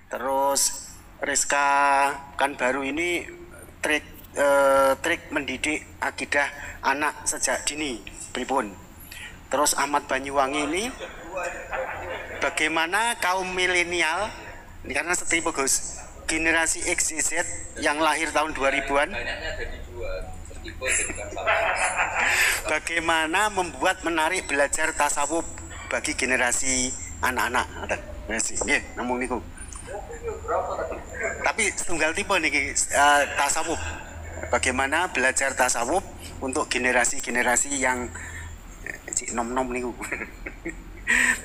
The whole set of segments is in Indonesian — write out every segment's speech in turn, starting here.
Terus Rizka kan baru ini trik mendidik akidah anak sejak dini, pripun. Terus Ahmad Banyuwangi ini bagaimana kaum milenial, ini karena setipe Gus, generasi X, Y, Z yang lahir tahun 2000-an, bagaimana membuat menarik belajar tasawuf bagi generasi anak-anak. Nggih, namung niku. Tapi tunggal tipe nih tasawuf. Bagaimana belajar tasawuf untuk generasi-generasi yang nom-nom niku.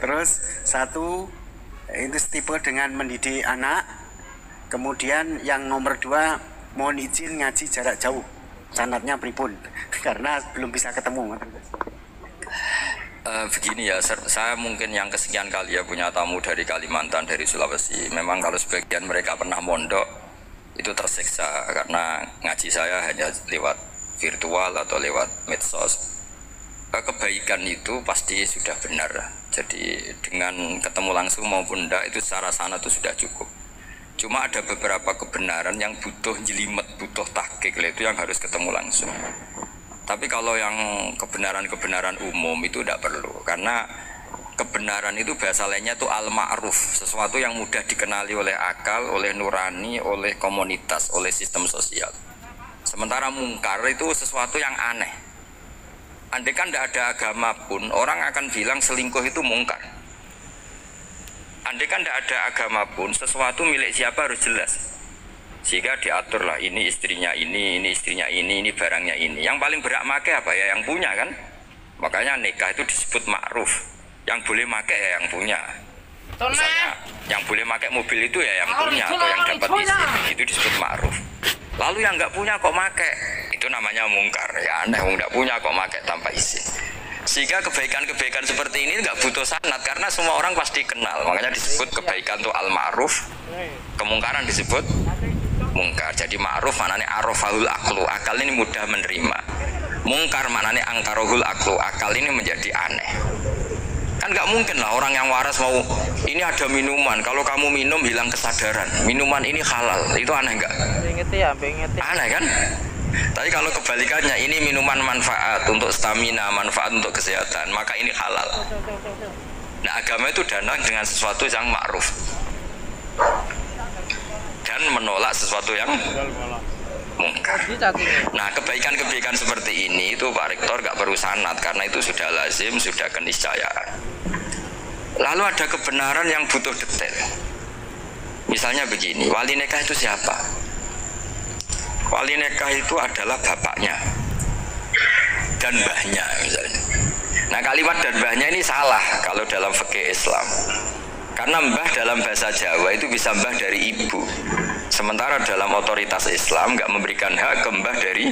Terus satu itu tipe dengan mendidik anak. Kemudian yang nomor 2 mohon izin ngaji jarak jauh. Sanatnya pripun karena belum bisa ketemu. Begini ya, saya mungkin yang kesekian kali ya punya tamu dari Kalimantan, dari Sulawesi. Memang kalau sebagian mereka pernah mondok itu tersiksa karena ngaji saya hanya lewat virtual atau lewat medsos. Kebaikan itu pasti sudah benar. Jadi dengan ketemu langsung maupun enggak itu secara sana itu sudah cukup. Cuma ada beberapa kebenaran yang butuh jelimet, butuh tahqiq, itu yang harus ketemu langsung. Tapi kalau yang kebenaran-kebenaran umum itu tidak perlu, karena kebenaran itu bahasa lainnya itu al-ma'ruf, sesuatu yang mudah dikenali oleh akal, oleh nurani, oleh komunitas, oleh sistem sosial. Sementara mungkar itu sesuatu yang aneh. Andai kan tidak ada agama pun, orang akan bilang selingkuh itu mungkar. Andai kan tidak ada agama pun, sesuatu milik siapa harus jelas. Sehingga diaturlah ini istrinya ini istrinya ini barangnya ini. Yang paling berhak make apa ya yang punya kan. Makanya nikah itu disebut ma'ruf. Yang boleh make ya yang punya. Misalnya yang boleh make mobil itu ya yang punya atau yang dapat izin, itu disebut ma'ruf. Lalu yang nggak punya kok make, itu namanya mungkar. Ya aneh, nggak punya kok make tanpa izin. Sehingga kebaikan-kebaikan seperti ini nggak butuh sanad karena semua orang pasti kenal. Makanya disebut kebaikan itu al-ma'ruf, kemungkaran disebut mungkar. Jadi ma'ruf maknanya arafahul aklu, akal ini mudah menerima. Mungkar maknanya angkarohul aklu, akal ini menjadi aneh. Kan nggak mungkin lah orang yang waras mau ini ada minuman, kalau kamu minum hilang kesadaran, minuman ini halal, itu aneh nggak? Aneh kan? Tapi kalau kebalikannya ini minuman manfaat untuk stamina, manfaat untuk kesehatan, maka ini halal. Nah agama itu datang dengan sesuatu yang ma'ruf dan menolak sesuatu yang mungkar. Nah kebaikan-kebaikan seperti ini itu Pak Rektor gak perlu sanad karena itu sudah lazim, sudah keniscayaan. Lalu ada kebenaran yang butuh detail. Misalnya begini, wali nikah itu siapa? Wali nikah itu adalah bapaknya dan mbahnya misalnya. Nah kalimat dan mbahnya ini salah kalau dalam fikih Islam. Karena mbah dalam bahasa Jawa itu bisa mbah dari ibu. Sementara dalam otoritas Islam nggak memberikan hak ke mbah dari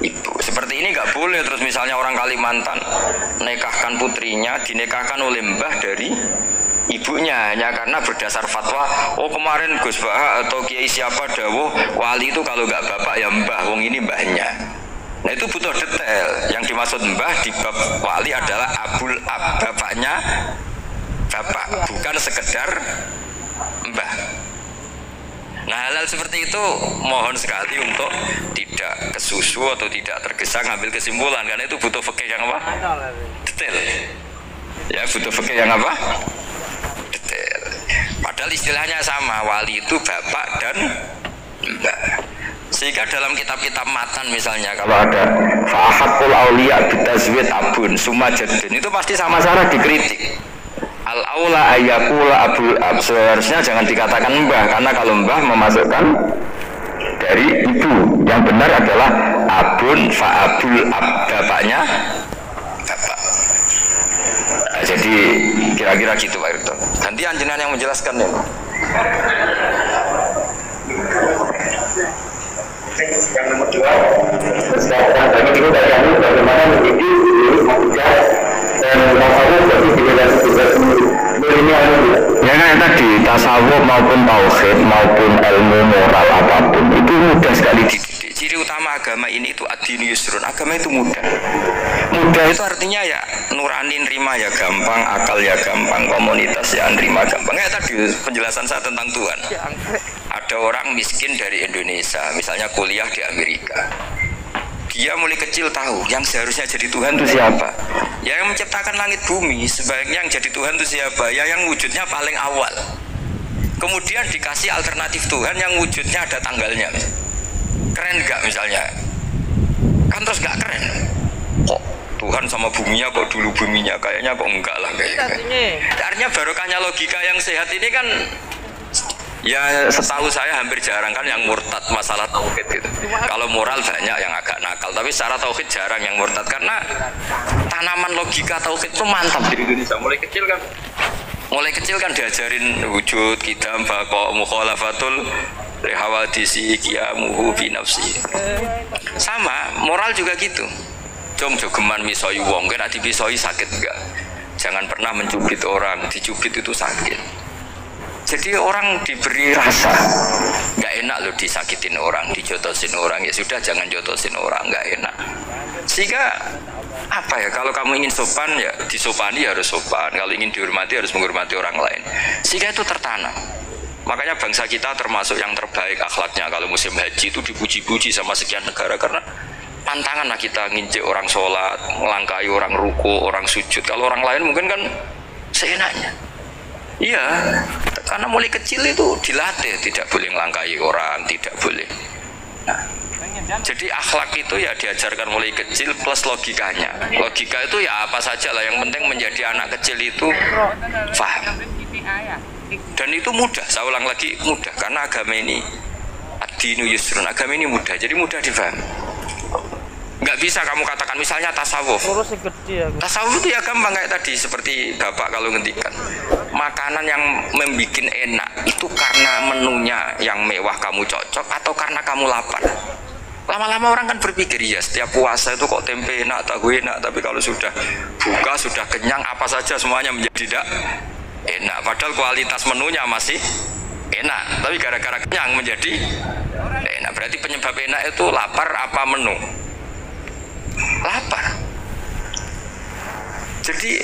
ibu. Seperti ini nggak boleh. Terus misalnya orang Kalimantan nikahkan putrinya dinikahkan oleh mbah dari ibunya hanya karena berdasar fatwa. Oh kemarin Gus Bah atau Kiai siapa dawuh wali itu kalau nggak bapak ya mbah. Wong ini mbahnya. Nah itu butuh detail. Yang dimaksud mbah di bab wali adalah abul ab, bapaknya bapak, bukan sekedar mbah. Nah hal-hal seperti itu mohon sekali untuk tidak kesusu atau tidak tergesa ngambil kesimpulan karena itu butuh fikih yang apa? Detail. Ya butuh fikih yang apa? Detail. Padahal istilahnya sama, wali itu bapak dan mbah. Sehingga dalam kitab-kitab matan misalnya kalau ada fa'ahakul awliya bitazwid abun summa jaddun itu pasti sama-sama dikritik. Al-aula ayyakula abul ab, seharusnya jangan dikatakan mbah karena kalau mbah memasukkan dari ibu, yang benar adalah abun fa'abul ab, bapaknya bapak. Nah, jadi kira-kira gitu Pak Irto. Nanti anjenengan yang menjelaskan ya. Yang nomor 2 sekarang tadi itu bagaimana mendidik manusia dan tasawuf jadi generasi milenial ya kan tadi tasawuf maupun tauhid maupun ilmu moral apapun itu mudah sekali dididik. Ciri utama agama ini itu ad-dinu yusrun, agama itu mudah. Mudah itu artinya ya nurani nerima ya gampang, akal ya gampang, komunitas ya nerima gampang. Kayak tadi penjelasan saya tentang Tuhan. Ada orang miskin dari Indonesia, misalnya kuliah di Amerika. Dia mulai kecil tahu yang seharusnya jadi Tuhan itu siapa. Ya yang menciptakan langit bumi, sebaiknya yang jadi Tuhan itu siapa? Ya yang wujudnya paling awal. Kemudian dikasih alternatif Tuhan yang wujudnya ada tanggalnya. Keren nggak misalnya? Kan terus nggak keren. Kok Tuhan sama buminya kok dulu buminya? Kayaknya kok enggak lah kayaknya. Artinya barokahnya logika yang sehat ini kan ya setahu saya hampir jarang kan yang murtad masalah tauhid gitu. Kalau moral banyak yang agak nakal, tapi secara tauhid jarang yang murtad karena tanaman logika tauhid itu mantap di Indonesia. Mulai kecil kan diajarin wujud, kidam, baqo, mukhalafatul hawadisi, qiyamuhu bi nafsi. Sama, moral juga gitu. Jom jogeman misoi wong, kan dipisoi sakit enggak? Jangan pernah mencubit orang, dicubit itu sakit. Jadi orang diberi rasa nggak enak loh disakitin orang, dijotosin orang, ya sudah jangan jotosin orang, nggak enak. Sehingga apa ya, kalau kamu ingin sopan ya disopani ya harus sopan, kalau ingin dihormati harus menghormati orang lain. Sehingga itu tertanam. Makanya bangsa kita termasuk yang terbaik akhlaknya. Kalau musim haji itu dipuji-puji sama sekian negara karena pantangan lah kita nginjek orang sholat, melangkahi orang ruku, orang sujud. Kalau orang lain mungkin kan seenaknya. Iya, karena mulai kecil itu dilatih tidak boleh melangkahi orang, tidak boleh. Nah, jadi akhlak itu ya diajarkan mulai kecil plus logikanya. Logika itu ya apa saja lah, yang penting menjadi anak kecil itu paham. Dan itu mudah, saya ulang lagi mudah, karena agama ini ad-dinu yusrun, agama ini mudah, jadi mudah difahami. Nggak bisa kamu katakan misalnya tasawuf. Tasawuf itu ya gampang kayak tadi, seperti Bapak kalau ngendikan. Makanan yang membuat enak itu karena menunya yang mewah kamu cocok atau karena kamu lapar. Lama-lama orang kan berpikir ya setiap puasa itu kok tempe enak, tahu enak, tapi kalau sudah buka, sudah kenyang, apa saja semuanya menjadi tidak enak. Padahal kualitas menunya masih enak, tapi gara-gara kenyang menjadi enak. Berarti penyebab enak itu lapar apa menu? Lapar. Jadi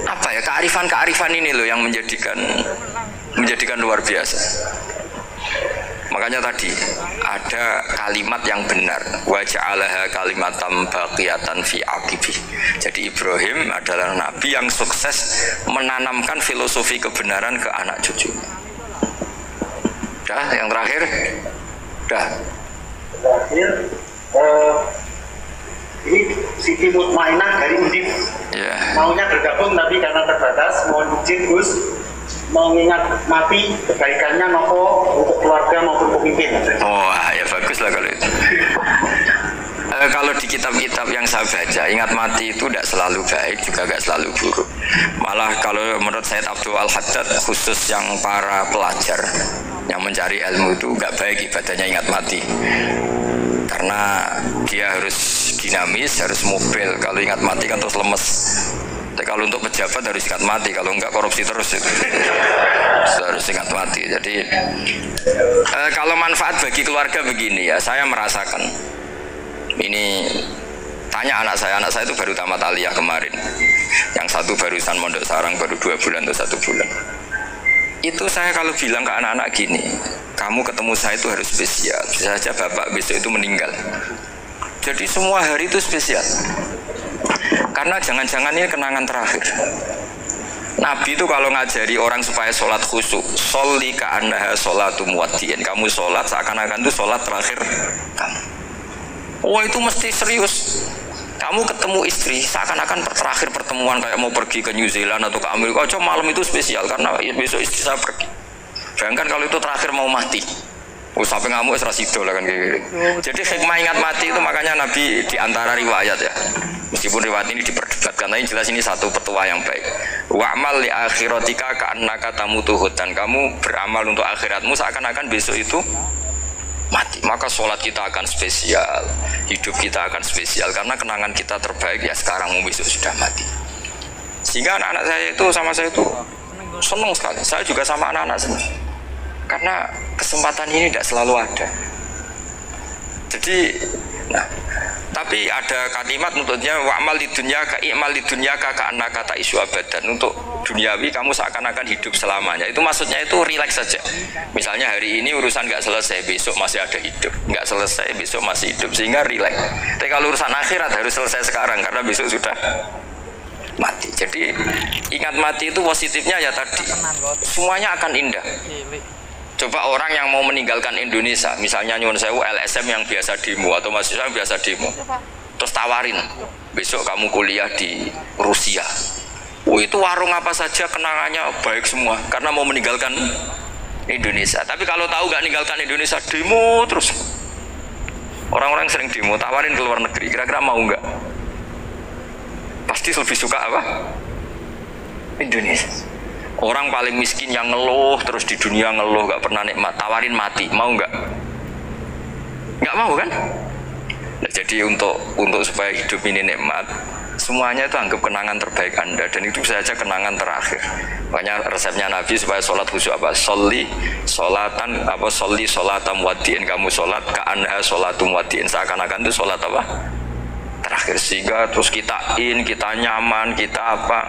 apa ya, kearifan ini loh yang menjadikan luar biasa. Makanya tadi ada kalimat yang benar, wa ja'alaha kalimatam baqiyatan fi aqibi. Jadi Ibrahim adalah nabi yang sukses menanamkan filosofi kebenaran ke anak cucu. Dah, yang terakhir. Dah. Terakhir ini Siti Mutmainah dari Undip. Yeah. Maunya bergabung tapi karena terbatas, mau izin Gus, mengingat mati kebaikannya nopo untuk keluarga maupun pemimpin. Oh ya bagus lah kalau itu. Kalau di kitab-kitab yang saya baca, ingat mati itu tidak selalu baik, juga tidak selalu buruk. Malah kalau menurut Sayyid Abdul Al-Haddad, khusus yang para pelajar yang mencari ilmu itu nggak baik ibadahnya ingat mati. Karena dia harus dinamis, harus mobil. Kalau ingat mati kan terus lemes. Tapi kalau untuk pejabat harus ingat mati, kalau enggak korupsi terus itu. Harus ingat mati. Jadi kalau manfaat bagi keluarga begini ya, saya merasakan. Ini tanya anak saya itu baru tamat aliyah kemarin. Yang satu barusan mondok sarang baru 2 bulan atau 1 bulan. Itu saya kalau bilang ke anak-anak gini, kamu ketemu saya itu harus spesial. Bisa saja bapak besok itu meninggal. Jadi semua hari itu spesial. Karena jangan-jangan ini kenangan terakhir. Nabi itu kalau ngajari orang supaya sholat khusyuk, sholli ka'annaha sholatu muwaddi'in. Kamu sholat seakan-akan itu sholat terakhir kamu. Oh itu mesti serius. Kamu ketemu istri seakan-akan terakhir pertemuan, kayak mau pergi ke New Zealand atau ke Amerika. Oh malam itu spesial karena besok istri saya pergi. Bayangkan kalau itu terakhir mau mati. Oh sampai ngamuk serasi lah kan kayak gitu. Jadi hikmah ingat mati itu makanya Nabi diantara riwayat ya. Meskipun riwayat ini diperdebatkan, tapi jelas ini satu petua yang baik. Wa'mal li akhiratika ka'annaka tamutu hutan. Kamu beramal untuk akhiratmu seakan-akan besok itu mati. Maka sholat kita akan spesial, hidup kita akan spesial karena kenangan kita terbaik ya sekarang, besok sudah mati. Sehingga anak-anak saya itu sama saya itu senang sekali. Saya juga sama anak-anak senang karena kesempatan ini tidak selalu ada. Jadi, nah, tapi ada kalimat untuknya wa'mal lidunyaka i'mal lidunyaka ka'annaka ta'isu abadan. Untuk duniawi kamu seakan-akan hidup selamanya. Itu maksudnya itu rileks saja. Misalnya hari ini urusan nggak selesai, besok masih ada hidup. Nggak selesai, besok masih hidup. Sehingga rileks. Tapi kalau urusan akhirat harus selesai sekarang karena besok sudah mati. Jadi ingat mati itu positifnya ya tadi. Semuanya akan indah. Coba orang yang mau meninggalkan Indonesia, misalnya nyuwun sewu LSM yang biasa demo atau mahasiswa yang biasa demo, terus tawarin, besok kamu kuliah di Rusia. Oh itu warung apa saja kenangannya baik semua, karena mau meninggalkan Indonesia. Tapi kalau tahu gak meninggalkan Indonesia, demo terus. Orang-orang sering demo, tawarin ke luar negeri, kira-kira mau nggak? Pasti lebih suka apa? Indonesia. Orang paling miskin yang ngeluh terus di dunia ngeluh gak pernah nikmat, tawarin mati, mau nggak? Nggak mau kan? Nah, jadi untuk supaya hidup ini nikmat, semuanya itu anggap kenangan terbaik Anda, dan itu saja kenangan terakhir. Makanya resepnya Nabi supaya sholat khusyuk apa? Sholli sholatan apa? Sholli sholatam wadiin, kamu sholat ka'anha sholatum wadiin, seakan-akan itu sholat apa? Terakhir. Sehingga terus kita nyaman, kita apa,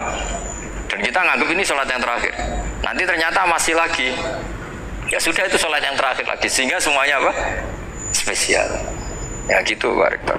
dan kita nganggap ini sholat yang terakhir. Nanti ternyata masih lagi, ya sudah itu sholat yang terakhir lagi, sehingga semuanya apa? Spesial. Ya gitu Pak Rektor.